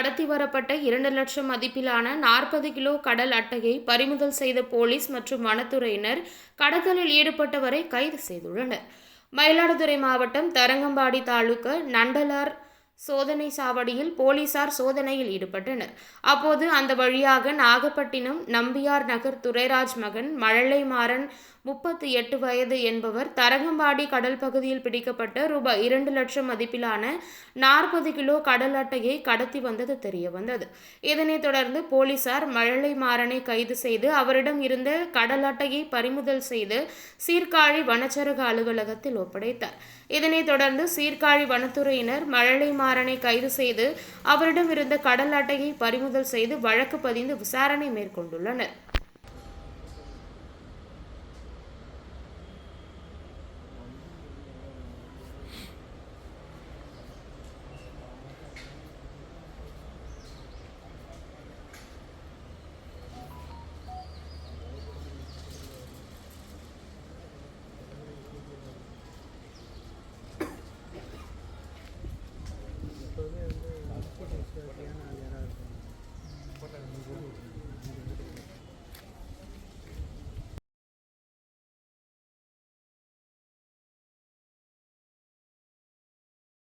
கடத்தி வரப்பட்ட 2 லட்சம் மதிப்பிலான 40 கிலோ கடல் அட்டையை பறிமுதல் செய்த போலீஸ் மற்றும் வனத்துறையினர் கடத்தலில் ஈடுபட்டவரை கைது செய்துள்ளனர். மயிலாடுதுறை மாவட்டம் தரங்கம்பாடி தாலுகா நண்டலார் சோதனை சாவடியில் போலீசார் சோதனையில் ஈடுபட்டனர். அப்போது அந்த வழியாக நாகப்பட்டினம் நம்பியார் நகர் துரைராஜ் மகன் மழலைமாறன் 38 வயது என்பவர் தரங்கம்பாடி கடல் பகுதியில் பிடிக்கப்பட்ட ரூபாய் 2 லட்சம் மதிப்பிலான 40 கிலோ கடல் அட்டையை கடத்தி வந்தது தெரியவந்தது. இதனைத் தொடர்ந்து போலீசார் மழலைமாறனை கைது செய்து அவரிடம் இருந்த கடல் அட்டையை பறிமுதல் செய்து சீர்காழி வனச்சரக அலுவலகத்தில் ஒப்படைத்தார். இதனைத் தொடர்ந்து சீர்காழி வனத்துறையினர் மழலைமாறனை கைது செய்து அவரிடம் இருந்த கடல் அட்டையை பறிமுதல் செய்து வழக்கு பதிந்து விசாரணை மேற்கொண்டுள்ளனர்.